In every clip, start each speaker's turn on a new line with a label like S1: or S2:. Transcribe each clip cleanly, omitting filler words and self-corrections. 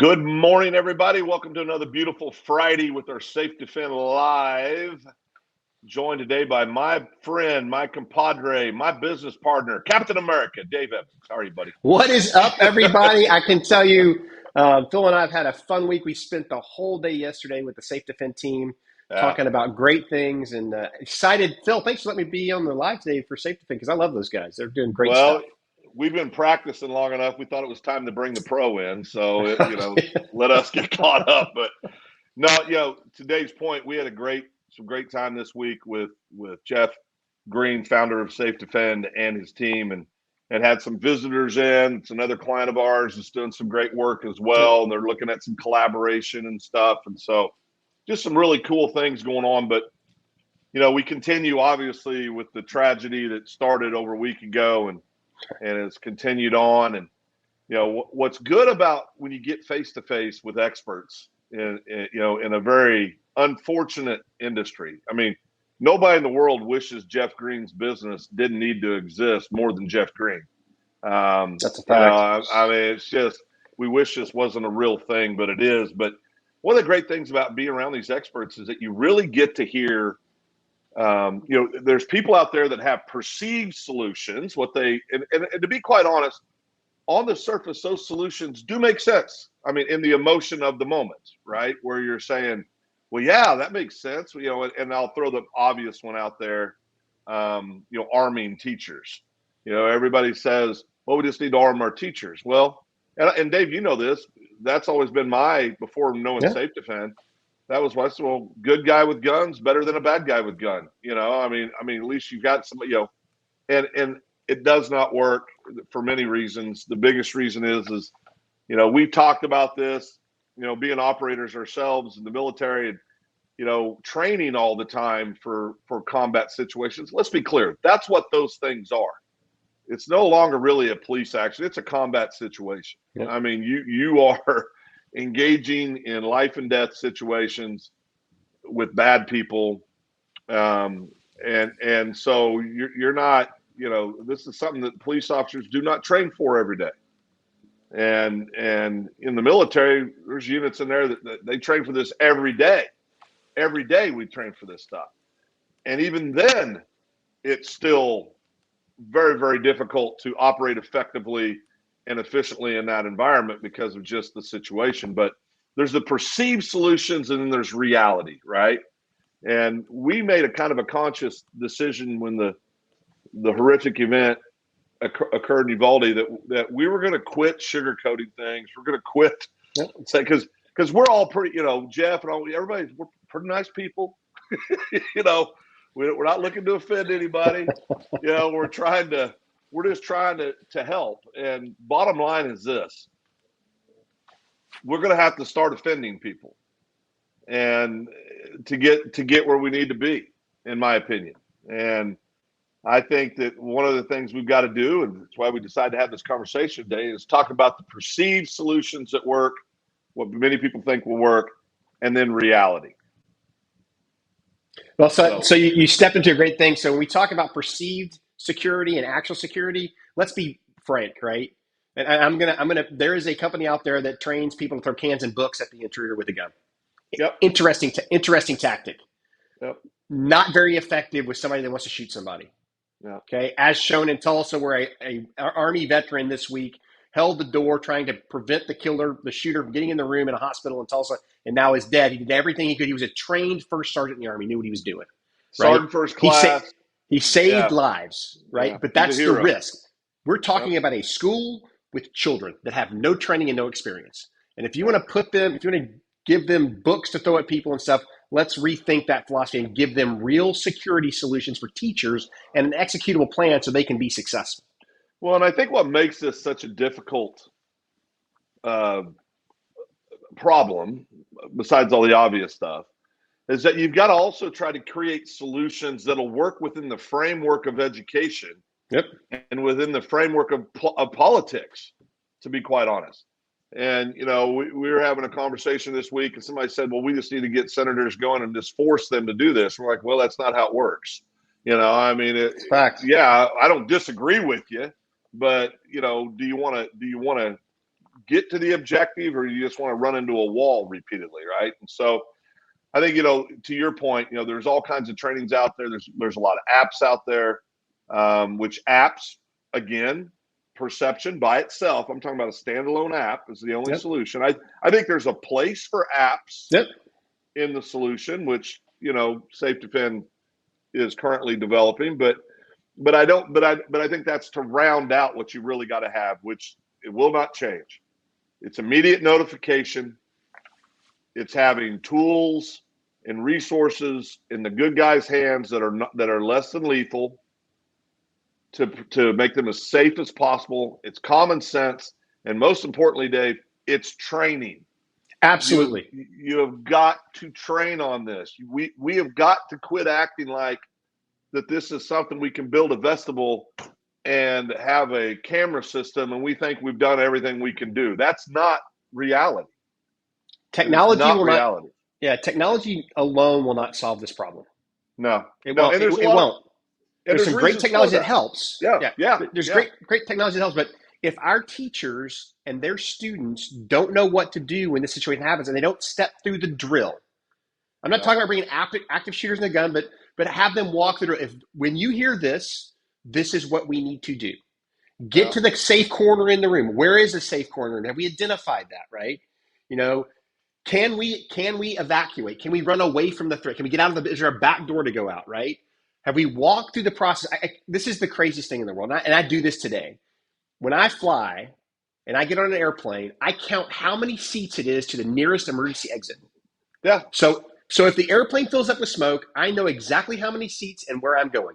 S1: Good morning, everybody. Welcome to another beautiful Friday with our SafeDefend Live. Joined today by my friend, my compadre, my business partner, Captain America, Dave Evans. How are you, buddy?
S2: What is up, everybody? I can tell you, Phil and I have had a fun week. We spent the whole day yesterday with the SafeDefend team talking about great things and excited. Phil, thanks for letting me be on the live today for SafeDefend because I love those guys. They're doing great
S1: Well,
S2: stuff.
S1: we've been practicing long enough. We thought it was time to bring the pro in. So, let us get caught up. But no, today's point, we had some great time this week with Jeff Green, founder of SafeDefend, and his team, and had some visitors in. It's another client of ours that's doing some great work as well, and they're looking at some collaboration and stuff. And so just some really cool things going on. But, we continue, obviously, with the tragedy that started over a week ago and has continued on. And, what's good about when you get face-to-face with experts in a very unfortunate industry. I mean, nobody in the world wishes Jeff Green's business didn't need to exist more than Jeff Green.
S2: That's a fact.
S1: I mean, it's just, we wish this wasn't a real thing, but it is. But one of the great things about being around these experts is that you really get to hear, there's people out there that have perceived solutions, and to be quite honest, on the surface, those solutions do make sense. I mean, in the emotion of the moment, right? Where you're saying, well, yeah, that makes sense. And I'll throw the obvious one out there, arming teachers. Everybody says, well, we just need to arm our teachers. Well, and Dave, you know this, that's always been before knowing SafeDefend, that was why, well, good guy with guns, better than a bad guy with gun. I mean, at least you've got somebody, and it does not work for many reasons. The biggest reason is we've talked about this, being operators ourselves in the military and, training all the time for combat situations. Let's be clear. That's what those things are. It's no longer really a police action. It's a combat situation. Yep. I mean, you are engaging in life and death situations with bad people. And so you're not, this is something that police officers do not train for every day. And in the military, there's units in there that they train for this every day. Every day we train for this stuff. And even then, it's still very, very difficult to operate effectively and efficiently in that environment because of just the situation. But there's the perceived solutions and then there's reality, right? And we made a kind of a conscious decision when the horrific event occurred in Uvalde that we were going to quit sugarcoating things. We're going to quit, because we're all pretty, Jeff and all, we're pretty nice people. We're not looking to offend anybody. We're just trying to help. And bottom line is this: we're going to have to start offending people, and to get where we need to be, in my opinion. And I think that one of the things we've got to do, and that's why we decided to have this conversation today, is talk about the perceived solutions that work, what many people think will work, and then reality.
S2: Well, so you stepped into a great thing. So when we talk about perceived security and actual security, let's be frank, right? And there is a company out there that trains people to throw cans and books at the intruder with a gun.
S1: Yep.
S2: Interesting tactic.
S1: Yep.
S2: Not very effective with somebody that wants to shoot somebody.
S1: Yeah.
S2: Okay. As shown in Tulsa, where a Army veteran this week held the door trying to prevent the shooter from getting in the room in a hospital in Tulsa, and now is dead. He did everything he could. He was a trained first sergeant in the Army, knew what he was doing. Right?
S1: Sergeant first class.
S2: He saved lives, right?
S1: Yeah.
S2: But that's the risk. We're talking about a school with children that have no training and no experience. And if you want to give them books to throw at people and stuff, let's rethink that philosophy and give them real security solutions for teachers and an executable plan so they can be successful.
S1: Well, and I think what makes this such a difficult problem, besides all the obvious stuff, is that you've got to also try to create solutions that'll work within the framework of education.
S2: Yep.
S1: And within the framework of politics, to be quite honest. And, we were having a conversation this week and somebody said, well, we just need to get senators going and just force them to do this. We're like, well, that's not how it works.
S2: It's facts.
S1: Yeah, I don't disagree with you, but, do you want to get to the objective, or you just want to run into a wall repeatedly, right? And so I think, to your point, there's all kinds of trainings out there. There's a lot of apps out there, which apps, again, perception by itself, I'm talking about a standalone app is the only solution. I think there's a place for apps in the solution, which, SafeDefend is currently developing, but I think that's to round out what you really got to have, which it will not change. It's immediate notification. It's having tools and resources in the good guys' hands that are less than lethal to make them as safe as possible. It's common sense, and most importantly, Dave, it's training.
S2: Absolutely.
S1: You have got to train on this. We have got to quit acting like that this is something we can build a vestibule and have a camera system and we think we've done everything we can do. That's not reality.
S2: Technology
S1: not
S2: will
S1: reality.
S2: not. Technology alone will not solve this problem.
S1: No,
S2: it won't.
S1: And
S2: it won't.
S1: There's
S2: some great technology that helps.
S1: Yeah.
S2: There's great technology that helps, but if our teachers and their students don't know what to do when this situation happens and they don't step through the drill, I'm not talking about bringing active shooters in the gun, but have them walk through. If when you hear this, this is what we need to do. Get to the safe corner in the room. Where is the safe corner? Have we identified that, right? Can we evacuate? Can we run away from the threat? Can we get out of is there a back door to go out, right? Have we walked through the process? This is the craziest thing in the world, and I do this today. When I fly and I get on an airplane, I count how many seats it is to the nearest emergency exit.
S1: Yeah.
S2: So if the airplane fills up with smoke, I know exactly how many seats and where I'm going.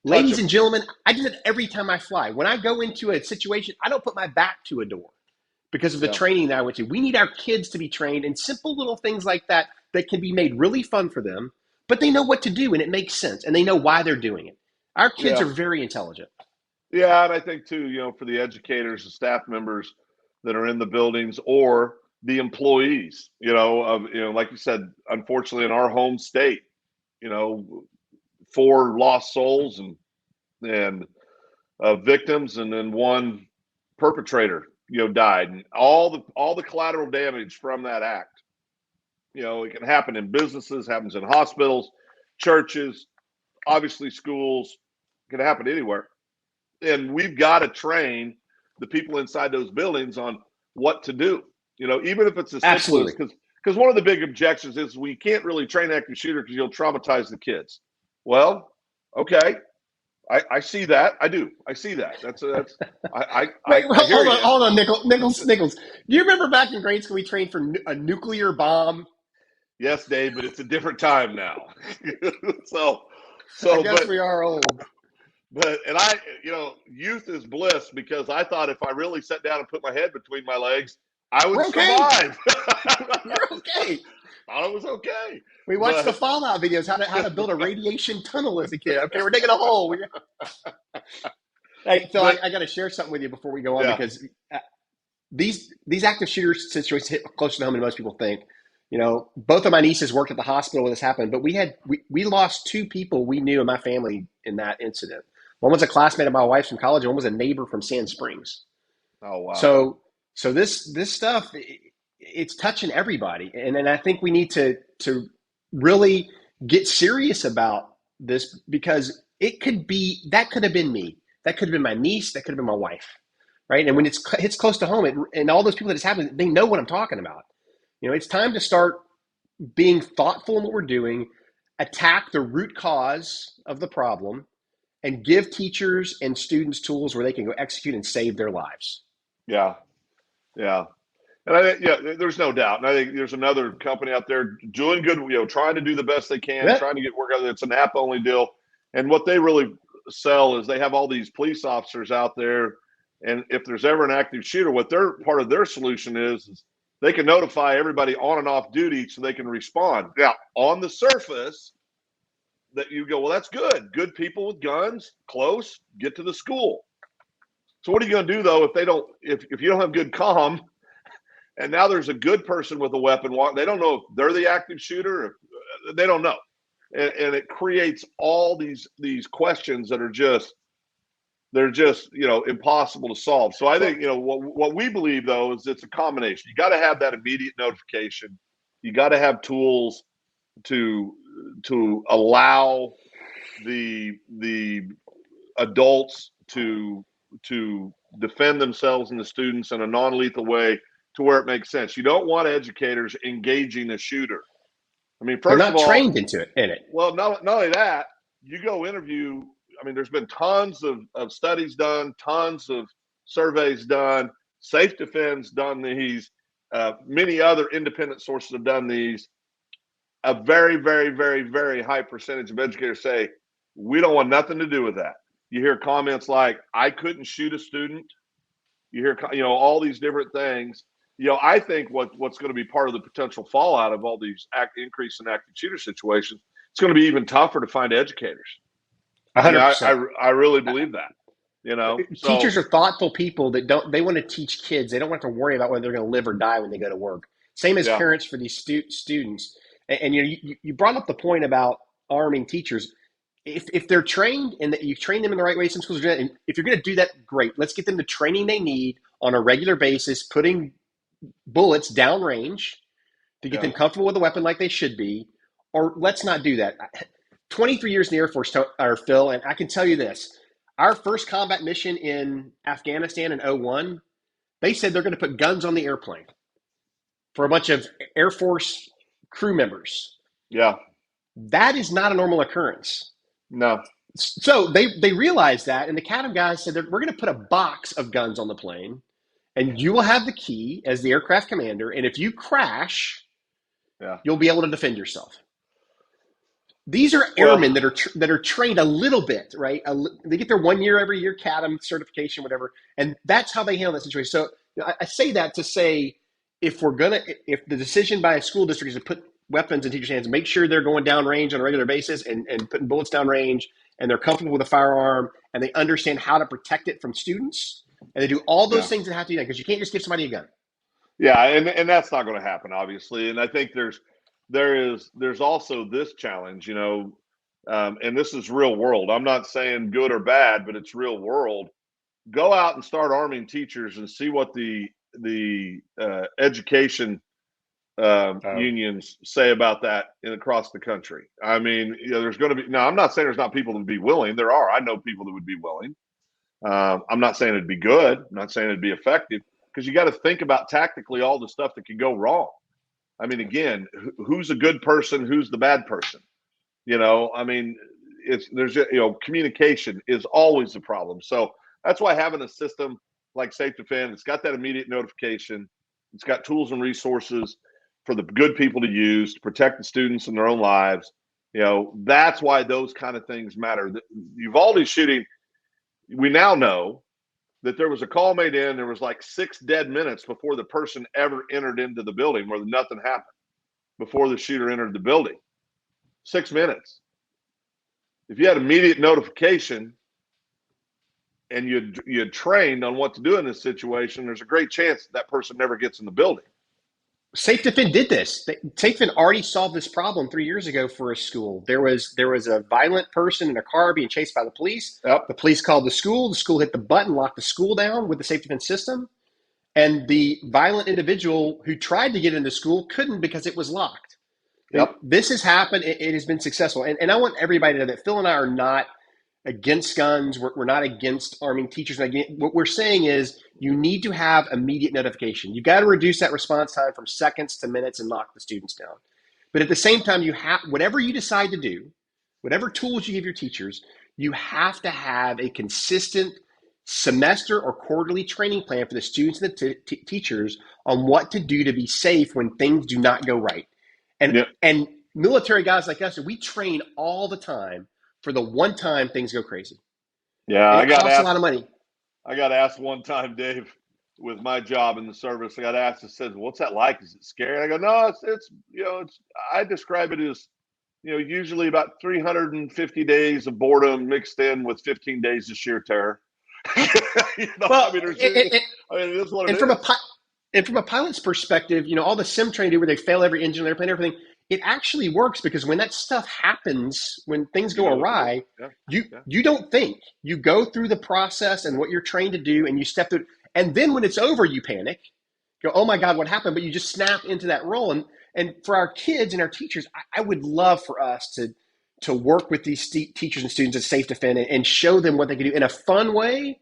S2: Ladies and gentlemen, I do that every time I fly. When I go into a situation, I don't put my back to a door because of the training that I went to. We need our kids to be trained in simple little things like that can be made really fun for them, but they know what to do and it makes sense and they know why they're doing it. Our kids are very intelligent.
S1: Yeah, and I think too, for the educators, the staff members that are in the buildings or the employees, like you said, unfortunately in our home state, 4 lost souls and victims, and then 1 perpetrator, died, and all the collateral damage from that act. It can happen in businesses, happens in hospitals, churches, obviously schools. It can happen anywhere, and we've got to train the people inside those buildings on what to do. Even if it's as simple as because one of the big objections is we can't really train active shooter because you'll traumatize the kids. Well, okay. I see that. I do. I see that.
S2: Hold on, Nichols. Do you remember back in grade school we trained for a nuclear bomb?
S1: Yes, Dave, but it's a different time now. so
S2: I guess we are old.
S1: But youth is bliss, because I thought if I really sat down and put my head between my legs, I would survive.
S2: You're okay.
S1: Thought it was okay.
S2: We watched the Fallout videos, how to build a radiation tunnel as a kid. Okay, we're digging a hole. Hey, Phil, I got to share something with you before we go on, because these active shooter situations hit closer to home than most people think. Both of my nieces worked at the hospital when this happened, but we lost 2 people we knew in my family in that incident. One was a classmate of my wife's from college, and one was a neighbor from Sand Springs.
S1: Oh, wow.
S2: So this stuff, it's touching everybody. And then I think we need to really get serious about this, because that could have been me. That could have been my niece. That could have been my wife. Right. And when it's close to home, and all those people that it's happened, they know what I'm talking about. It's time to start being thoughtful in what we're doing, attack the root cause of the problem, and give teachers and students tools where they can go execute and save their lives.
S1: Yeah. Yeah. And I think, there's no doubt. And I think there's another company out there doing good, trying to do the best they can, trying to get work out of it. It's an app only deal. And what they really sell is they have all these police officers out there. And if there's ever an active shooter, what part of their solution is they can notify everybody on and off duty so they can respond. Now, on the surface, that you go, well, that's good. Good people with guns, close, get to the school. So what are you going to do, though, if you don't have good comm, and now there's a good person with a weapon, they don't know if they're the active shooter, they don't know. And it creates all these questions that are just they're just, impossible to solve. So I think, what we believe though is it's a combination. You got to have that immediate notification. You got to have tools to allow the adults to defend themselves and the students in a non-lethal way to where it makes sense. You don't want educators engaging a shooter. I mean,
S2: They're
S1: first of
S2: not
S1: all,
S2: trained in it.
S1: well, not only that, you go interview. I mean, there's been tons of studies done, tons of surveys done. SafeDefend's done these. Many other independent sources have done these. A very, very, very, very high percentage of educators say, we don't want nothing to do with that. You hear comments like, I couldn't shoot a student. You hear, all these different things. I think what's going to be part of the potential fallout of all these increase in active shooter situations, it's going to be even tougher to find educators.
S2: 100%.
S1: I really believe that.
S2: Teachers are thoughtful people that they want to teach kids. They don't want to worry about whether they're going to live or die when they go to work. Same as parents for these students. And you brought up the point about arming teachers. If they're trained and that you train them in the right way, some schools are doing that. And if you're going to do that, great. Let's get them the training they need on a regular basis, putting bullets downrange to get them comfortable with a weapon like they should be. Or let's not do that. 23 years in the Air Force, Phil, and I can tell you this. Our first combat mission in Afghanistan in 2001, they said they're going to put guns on the airplane for a bunch of Air Force crew members.
S1: Yeah.
S2: That is not a normal occurrence.
S1: No.
S2: So they realized that, and the CADM guys said we're going to put a box of guns on the plane, and you will have the key as the aircraft commander, and if you crash, you'll be able to defend yourself. These are airmen that are trained a little bit, right? They get their 1 year every year CADM certification, whatever, and that's how they handle that situation. So I say that to say, if the decision by a school district is to put weapons in teachers' hands, make sure they're going down range on a regular basis and putting bullets down range, and they're comfortable with a firearm, and they understand how to protect it from students, and they do all those things that have to be done, because you can't just give somebody a gun.
S1: Yeah, and that's not going to happen, obviously. And I think there's also this challenge, and this is real world. I'm not saying good or bad, but it's real world. Go out and start arming teachers and see what the education unions say about that across the country. I mean, there's going to be. Now, I'm not saying there's not people that would be willing. There are. I know people that would be willing. I'm not saying it'd be good. I'm not saying it'd be effective, because you got to think about tactically all the stuff that could go wrong. I mean, again, who's a good person? Who's the bad person? I mean, communication is always the problem. So that's why having a system like SafeDefend, it's got that immediate notification. It's got tools and resources for the good people to use to protect the students and their own lives. That's why those kind of things matter. Uvalde shooting, we now know that there was a call made in. There was like 6 dead minutes before the person ever entered into the building, where nothing happened before the shooter entered the building. 6 minutes. If you had immediate notification and you had trained on what to do in this situation, there's a great chance that person never gets in the building.
S2: SafeDefend did this. SafeDefend already solved this problem 3 years ago for a school. There was a violent person in a car being chased by the police.
S1: Yep.
S2: The police called the school. The school hit the button, locked the school down with the SafeDefend system. And the violent individual who tried to get into school couldn't because it was locked.
S1: Yep.
S2: This has happened. It has been successful. And I want everybody to know that Phil and I are not against guns. We're not against arming teachers. What we're saying is you need to have immediate notification. You've got to reduce that response time from seconds to minutes and lock the students down. But at the same time, you have, whatever you decide to do, whatever tools you give your teachers, you have to have a consistent semester or quarterly training plan for the students and the teachers on what to do to be safe when things do not go right. And military guys like us, we train all the time for the one time things go crazy.
S1: Yeah,
S2: it costs a lot of money.
S1: I got asked one time, Dave, with my job in the service, I got asked, I said, what's that like? Is it scary? I go, no, it's I describe it as, usually about 350 days of boredom mixed in with 15 days of sheer terror.
S2: Well,
S1: it is what it is.
S2: And from a pilot's perspective, all the sim training where they fail every engine on the airplane, everything, it actually works, because when that stuff happens, when things
S1: You
S2: go
S1: know what to do.
S2: awry,
S1: Yeah.
S2: you don't think. You go through the process and what you're trained to do, and you step through. And then when it's over, you panic. Go, oh my God, what happened? But you just snap into that role. And for our kids and our teachers, I would love for us to work with these teachers and students at SafeDefend and show them what they can do in a fun way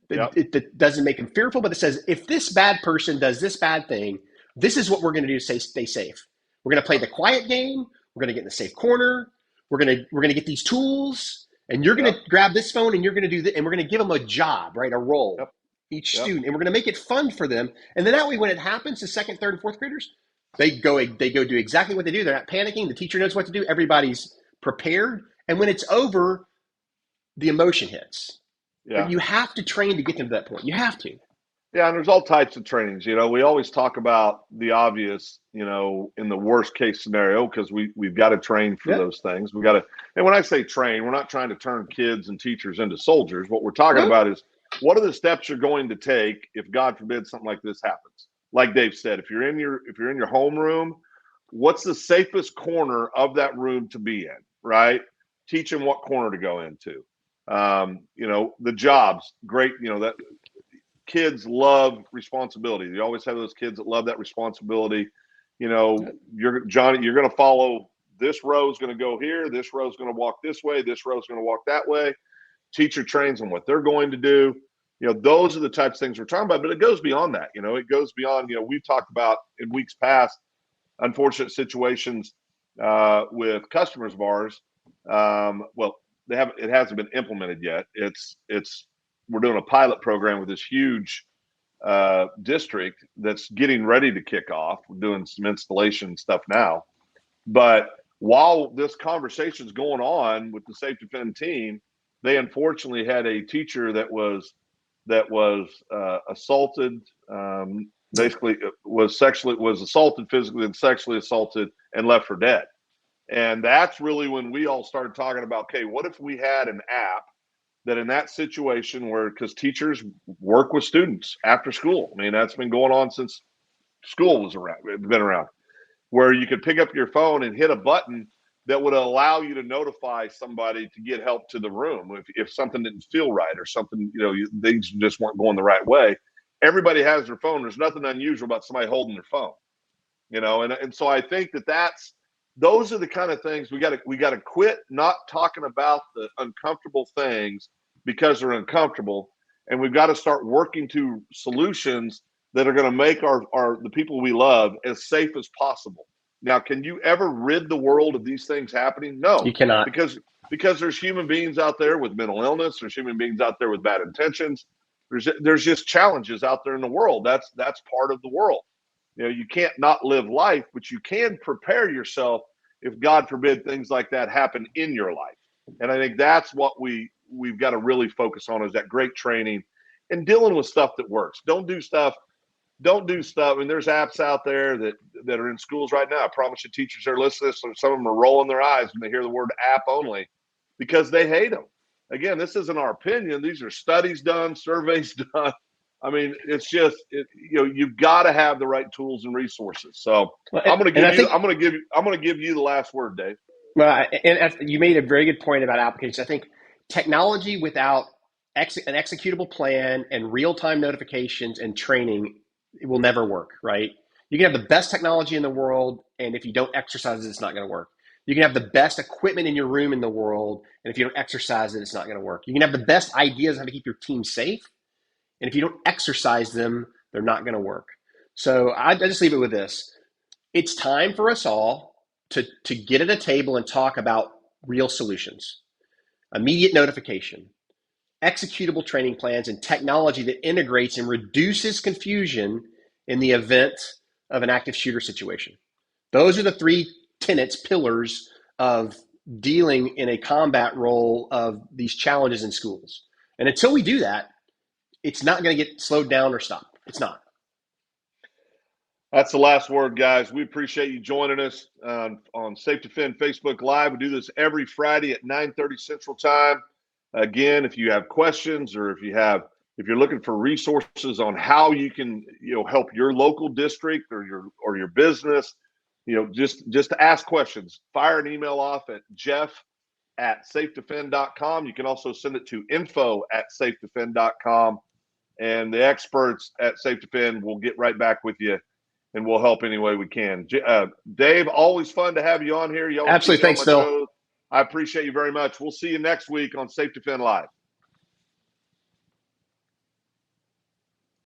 S1: Yep.
S2: that doesn't make them fearful, but it says, if this bad person does this bad thing, this is what we're going to do to stay safe. We're going to play the quiet game. We're going to get in the safe corner. We're going to get these tools, and you're going to grab this phone, and you're going to do this, and we're going to give them a job, right? A role,
S1: Yep.
S2: each student, and we're going to make it fun for them. And then that way, when it happens to second, third, and fourth graders, they go do exactly what they do. They're not panicking. The teacher knows what to do. Everybody's prepared. And when it's over, the emotion hits.
S1: Yeah.
S2: But you have to train to get them to that point. You have to.
S1: Yeah, and there's all types of trainings. We always talk about the obvious, in the worst case scenario, because we've got to train for those things. We got to, and when I say train, we're not trying to turn kids and teachers into soldiers. What we're talking about is, what are the steps you're going to take if, God forbid, something like this happens? Like Dave said, if you're in your homeroom, what's the safest corner of that room to be in, right? Teach them what corner to go into. The jobs, great. That kids love responsibility. You always have those kids that love that responsibility. Johnny, you're going to follow, this row is going to go here. This row is going to walk this way. This row is going to walk that way. Teacher trains them what they're going to do. Those are the types of things we're talking about, but it goes beyond that. It goes beyond, we've talked about in weeks past, unfortunate situations with customers of ours. Well, it hasn't been implemented yet. We're doing a pilot program with this huge district that's getting ready to kick off. We're doing some installation stuff now. But while this conversation is going on with the SafeDefend team, they unfortunately had a teacher that was assaulted, basically was assaulted physically and sexually assaulted and left for dead. And that's really when we all started talking about, okay, what if we had an app that in that situation where, because teachers work with students after school. I mean, that's been going on since school was been around, where you could pick up your phone and hit a button that would allow you to notify somebody to get help to the room if something didn't feel right or something, things just weren't going the right way. Everybody has their phone. There's nothing unusual about somebody holding their phone, and so I think those are the kind of things we got to quit not talking about the uncomfortable things because they're uncomfortable, and we've got to start working to solutions that are going to make the people we love as safe as possible. Now, can you ever rid the world of these things happening? No,
S2: you cannot,
S1: because there's human beings out there with mental illness. There's human beings out there with bad intentions. There's just challenges out there in the world. That's part of the world. You can't not live life, but you can prepare yourself if, God forbid, things like that happen in your life. And I think that's what we've got to really focus on, is that great training and dealing with stuff that works. Don't do stuff. I mean, there's apps out there that are in schools right now. I promise you, teachers are listening. So some of them are rolling their eyes when they hear the word app only, because they hate them. Again, this isn't our opinion. These are studies done, surveys done. I mean, it's just you've got to have the right tools and resources. So I'm going to give you the last word, Dave.
S2: Well, and you made a very good point about applications. I think technology without an executable plan and real-time notifications and training, it will never work, right? You can have the best technology in the world, and if you don't exercise it, it's not going to work. You can have the best equipment in your room in the world, and if you don't exercise it, it's not going to work. You can have the best ideas on how to keep your team safe, and if you don't exercise them, they're not going to work. So I just leave it with this. It's time for us all to get at a table and talk about real solutions, immediate notification, executable training plans, and technology that integrates and reduces confusion in the event of an active shooter situation. Those are the three pillars of dealing in a combat role of these challenges in schools. And until we do that, it's not going to get slowed down or stopped. It's not.
S1: That's the last word, guys. We appreciate you joining us on SafeDefend Facebook Live. We do this every Friday at 9:30 Central Time. Again, if you have questions, or if you're looking for resources on how you can help your local district or your business, just to ask questions. Fire an email off at jeff@safedefend.com. You can also send it to info@safedefend.com. And the experts at SafeDefend will get right back with you, and we'll help any way we can. Dave, always fun to have you on here. You always
S2: Absolutely.
S1: keep me on
S2: Thanks,
S1: my
S2: Phil.
S1: toes. I appreciate you very much. We'll see you next week on SafeDefend Live.